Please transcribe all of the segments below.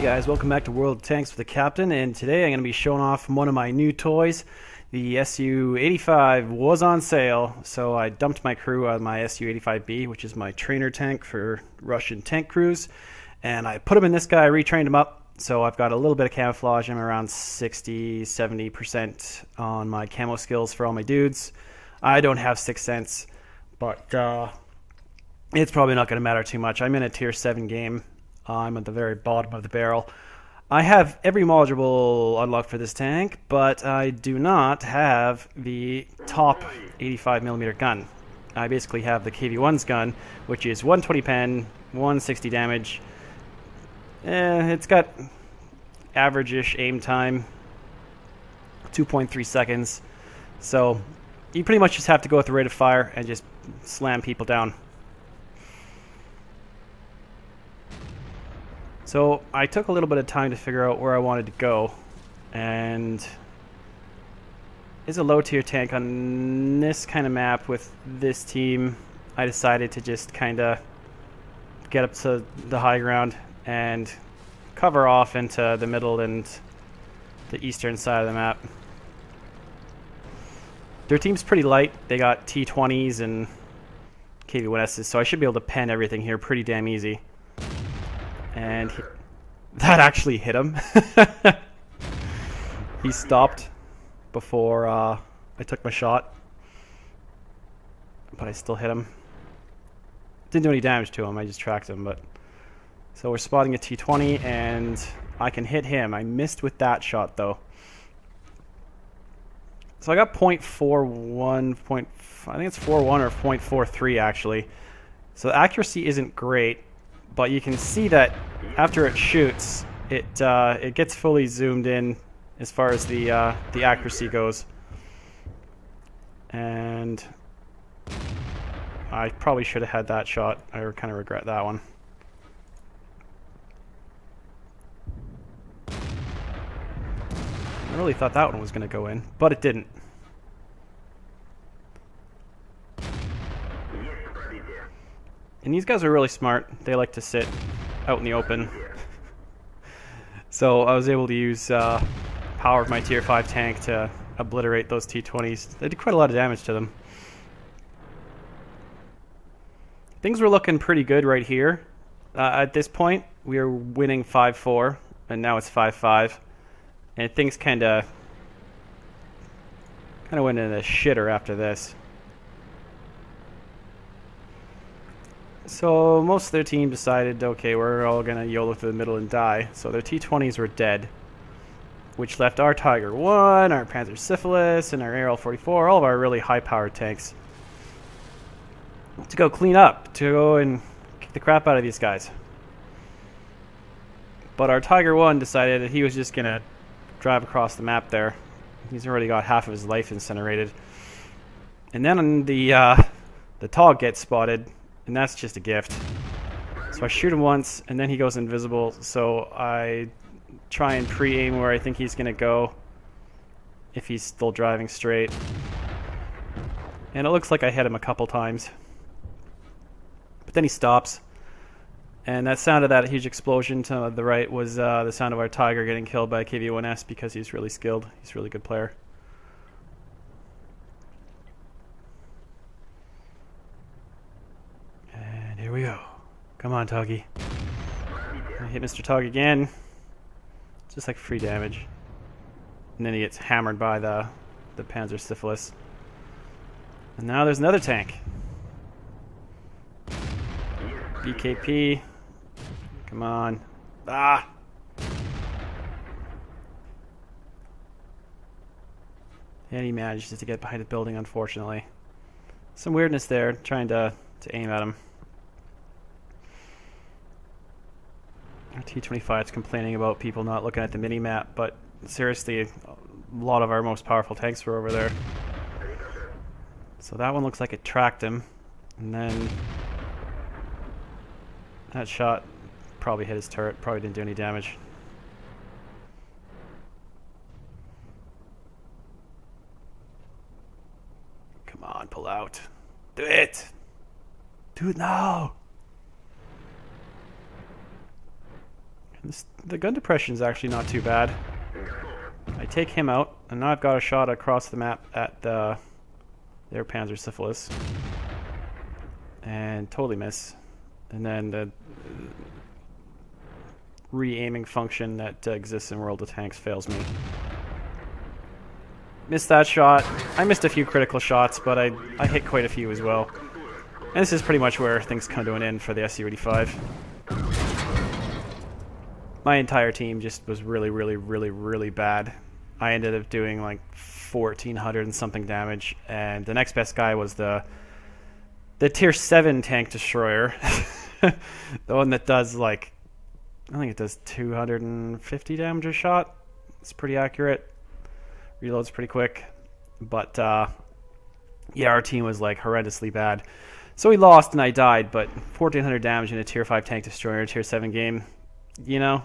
guys, welcome back to World of Tanks with the Captain, and today I'm going to be showing off one of my new toys. The SU-85 was on sale, so I dumped my crew on my SU-85B, which is my trainer tank for Russian tank crews, and I put him in this guy, retrained him up, so I've got a little bit of camouflage. I'm around 60-70% on my camo skills for all my dudes. I don't have 6th Sense, but it's probably not going to matter too much. I'm in a tier 7 game. I'm at the very bottom of the barrel. I have every module unlocked for this tank, but I do not have the top 85mm gun. I basically have the KV-1's gun, which is 120 pen, 160 damage. It's got average-ish aim time, 2.3 seconds. So you pretty much just have to go with the rate of fire and just slam people down. So I took a little bit of time to figure out where I wanted to go, and it's a low tier tank on this kind of map with this team. I decided to just kind of get up to the high ground and cover off into the middle and the eastern side of the map. Their team's pretty light. They got T20s and KV-1Ss, so I should be able to pen everything here pretty damn easy. And that actually hit him. He stopped before I took my shot, but I still hit him. Didn't do any damage to him, I just tracked him. But so we're spotting a T20 and I can hit him. I missed with that shot though. So I got .41, I think it's 4.1 or .43 actually. So the accuracy isn't great. But you can see that after it shoots, it gets fully zoomed in as far as the accuracy goes. And I probably should have had that shot. I kind of regret that one. I really thought that one was going to go in, but it didn't. And these guys are really smart. They like to sit out in the open. So I was able to use power of my tier 5 tank to obliterate those T20s. They did quite a lot of damage to them. Things were looking pretty good right here. At this point, we were winning 5-4, and now it's 5-5. And things kind of went in the shitter after this. So most of their team decided, okay, we're all going to YOLO through the middle and die. So their T20s were dead, which left our Tiger 1, our Panzer Syphilis, and our ARL-44, all of our really high-powered tanks, to go clean up, to go and kick the crap out of these guys. But our Tiger 1 decided that he was just going to drive across the map there. He's already got half of his life incinerated. And then the TOG gets spotted. And that's just a gift. So I shoot him once, and then he goes invisible. So I try and pre-aim where I think he's going to go if he's still driving straight. And it looks like I hit him a couple times. But then he stops. And that sound of that huge explosion to the right was the sound of our Tiger getting killed by a KV-1S because he's really skilled. He's a really good player. Here we go. Come on, Toggy. I hit Mr. Tog again. It's just like free damage. And then he gets hammered by the Panzer Syphilis. And now there's another tank. BKP. Come on. Ah! And he manages to get behind the building, unfortunately. Some weirdness there, trying to aim at him. T-25 is complaining about people not looking at the mini-map, but seriously, a lot of our most powerful tanks were over there. So that one looks like it tracked him, and then that shot probably hit his turret, probably didn't do any damage. Come on, pull out. Do it! Do it now! The gun depression is actually not too bad. I take him out, and now I've got a shot across the map at their Panzersyphilis. And totally miss. And then the re-aiming function that exists in World of Tanks fails me. Missed that shot. I missed a few critical shots, but I hit quite a few as well. And this is pretty much where things come to an end for the SU-85. My entire team just was really, really, really, really bad. I ended up doing like 1,400 and something damage, and the next best guy was the tier 7 tank destroyer. The one that does like, I think it does 250 damage a shot. It's pretty accurate. Reloads pretty quick. But yeah, our team was like horrendously bad. So we lost and I died, but 1,400 damage in a tier 5 tank destroyer, tier 7 game. You know,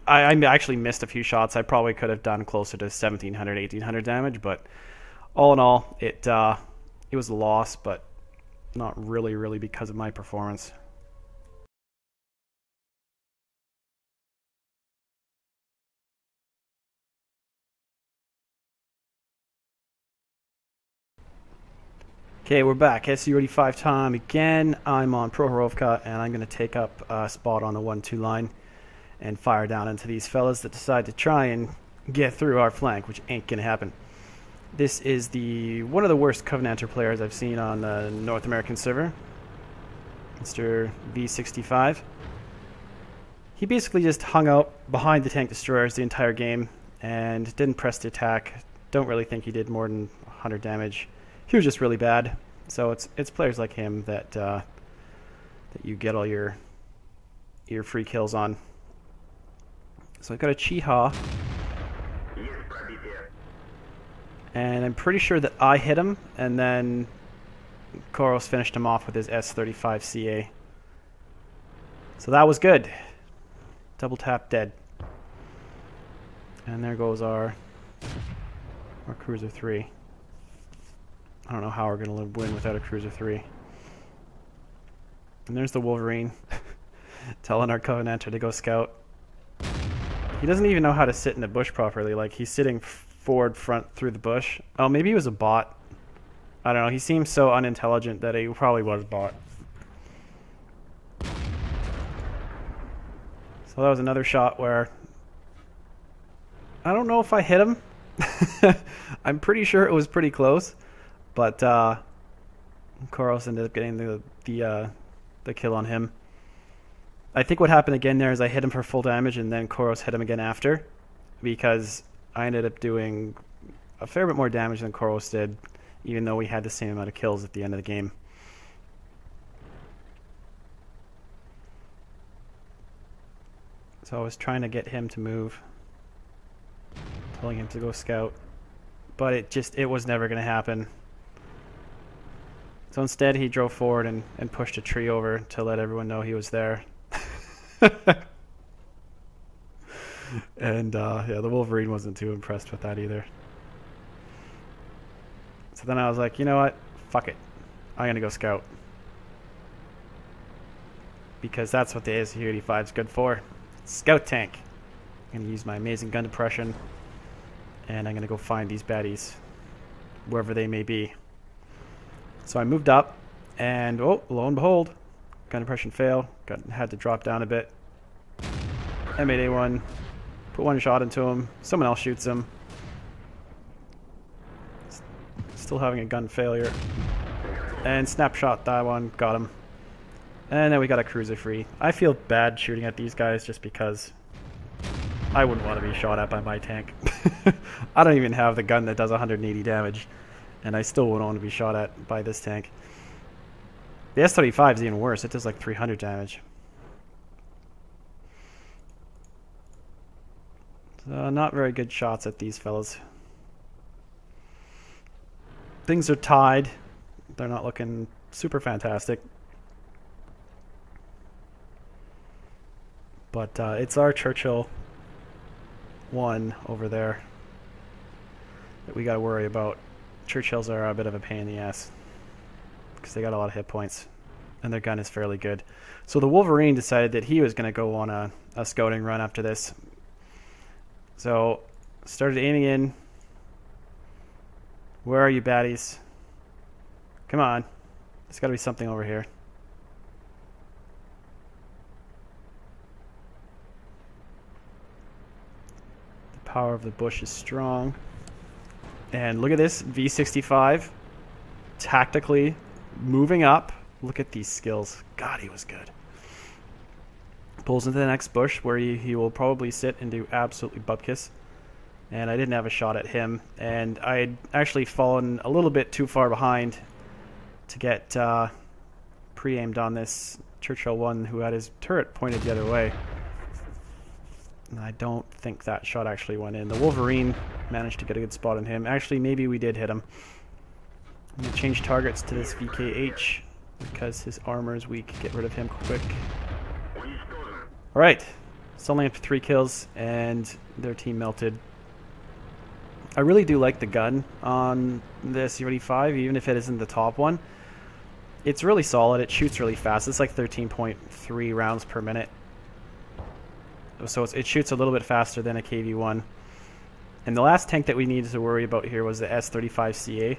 I actually missed a few shots. I probably could have done closer to 1,700, 1,800 damage, but all in all, it was a loss, but not really because of my performance. Okay, we're back. SU-85 time again. I'm on Prohorovka, and I'm going to take up a spot on the 1-2 line and fire down into these fellas that decide to try and get through our flank, which ain't going to happen. This is one of the worst Covenanter players I've seen on the North American server, Mr. V65. He basically just hung out behind the tank destroyers the entire game and didn't press the attack. Don't really think he did more than 100 damage. He was just really bad. So it's players like him that that you get all your free kills on. So I've got a Chiha, and I'm pretty sure that I hit him, and then Koros finished him off with his S-35 CA. So that was good. Double tap dead. And there goes our Cruiser 3. I don't know how we're going to win without a Cruiser 3. And there's the Wolverine telling our Covenanter to go scout. He doesn't even know how to sit in the bush properly. Like, he's sitting forward front through the bush. Oh, maybe he was a bot. I don't know. He seems so unintelligent that he probably was a bot. So that was another shot where I don't know if I hit him. I'm pretty sure it was pretty close. But Koros ended up getting the kill on him. I think what happened again there is I hit him for full damage, and then Koros hit him again after, because I ended up doing a fair bit more damage than Koros did, even though we had the same amount of kills at the end of the game. So I was trying to get him to move, telling him to go scout, but it was never going to happen. So instead he drove forward and pushed a tree over to let everyone know he was there. And yeah, the Wolverine wasn't too impressed with that either. So then I was like, you know what? Fuck it. I'm going to go scout. Because that's what the SU-85 is good for. Scout tank. I'm going to use my amazing gun depression. And I'm going to go find these baddies, wherever they may be. So I moved up, and oh, lo and behold, gun depression failed. Had to drop down a bit. M8A1, put one shot into him. Someone else shoots him. Still having a gun failure. And snapshot that one, got him. And then we got a cruiser free. I feel bad shooting at these guys just because I wouldn't want to be shot at by my tank. I don't even have the gun that does 180 damage. And I still wouldn't want to be shot at by this tank. The S-35 is even worse. It does like 300 damage. So not very good shots at these fellas. Things are tied. They're not looking super fantastic. But it's our Churchill 1 over there that we got to worry about. Churchills are a bit of a pain in the ass because they got a lot of hit points. and their gun is fairly good. So the Wolverine decided that he was going to go on a scouting run after this. So started aiming in. Where are you, baddies? Come on. There's got to be something over here. The power of the bush is strong. And look at this, V65. Tactically moving up. Look at these skills. God, he was good. Pulls into the next bush where he will probably sit and do absolutely bupkis. And I didn't have a shot at him. And I had actually fallen a little bit too far behind to get pre-aimed on this Churchill 1 who had his turret pointed the other way. And I don't think that shot actually went in. The Wolverine managed to get a good spot on him. Actually, maybe we did hit him. I'm going to change targets to this VKH because his armor is weak. Get rid of him quick. Alright, it's only up to 3 kills and their team melted. I really do like the gun on the SU-85, even if it isn't the top one. It's really solid, it shoots really fast. It's like 13.3 rounds per minute. So it shoots a little bit faster than a KV-1. And the last tank that we needed to worry about here was the S-35CA,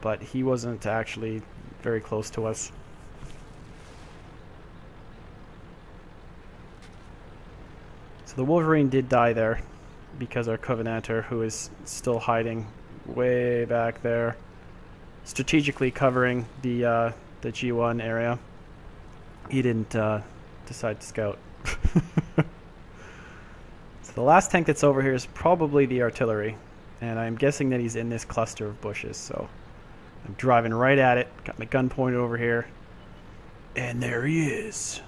but he wasn't actually very close to us. So the Wolverine did die there because our Covenanter, who is still hiding way back there, strategically covering the G1 area, he didn't decide to scout. So the last tank that's over here is probably the artillery, and I'm guessing that he's in this cluster of bushes, so I'm driving right at it, got my gun pointed over here, and there he is.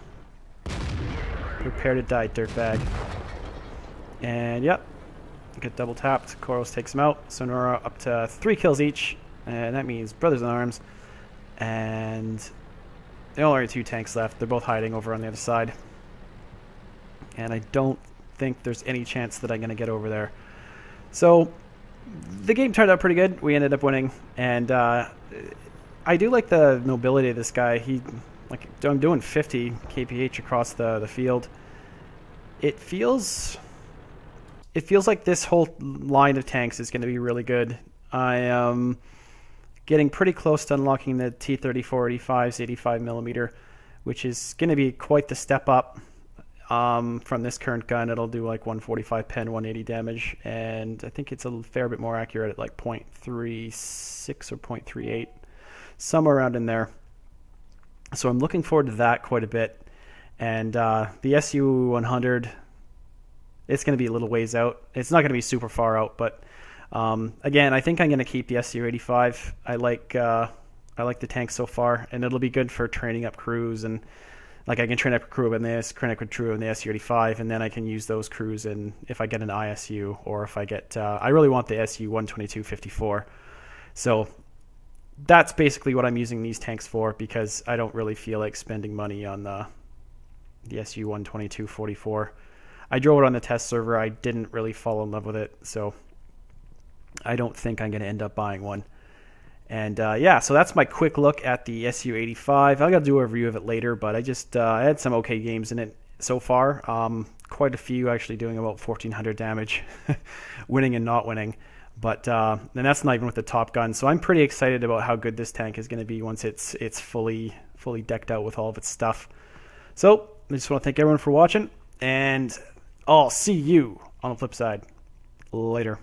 Prepare to die, dirtbag. And yep, get double tapped. Koros takes him out. Sonora up to 3 kills each, and that means brothers in arms. And there are only 2 tanks left. They're both hiding over on the other side, and I don't think there's any chance that I'm going to get over there. So the game turned out pretty good. We ended up winning, and I do like the mobility of this guy. I'm doing 50 kph across the field. It feels like this whole line of tanks is going to be really good. I am getting pretty close to unlocking the T-34-85's 85mm, which is going to be quite the step up from this current gun. It'll do like 145 pen, 180 damage, and I think it's a fair bit more accurate at like 0.36 or 0.38, somewhere around in there. So I'm looking forward to that quite a bit. And the SU-100, it's going to be a little ways out. It's not going to be super far out, but again, I think I'm going to keep the SU-85. I like the tank so far, and it'll be good for training up crews. And like I can train up a crew in this, train up a crew in the SU-85, and then I can use those crews in if I get an ISU, or if I get I really want the SU-122-54. So that's basically what I'm using these tanks for, because I don't really feel like spending money on the SU-122-44. I drove it on the test server. I didn't really fall in love with it, so I don't think I'm going to end up buying one. And yeah, so that's my quick look at the SU-85. I got to do a review of it later, but I had some okay games in it so far. Quite a few actually doing about 1,400 damage, winning and not winning. But and that's not even with the top gun. So I'm pretty excited about how good this tank is going to be once it's fully decked out with all of its stuff. So I just want to thank everyone for watching, and I'll see you on the flip side. Later.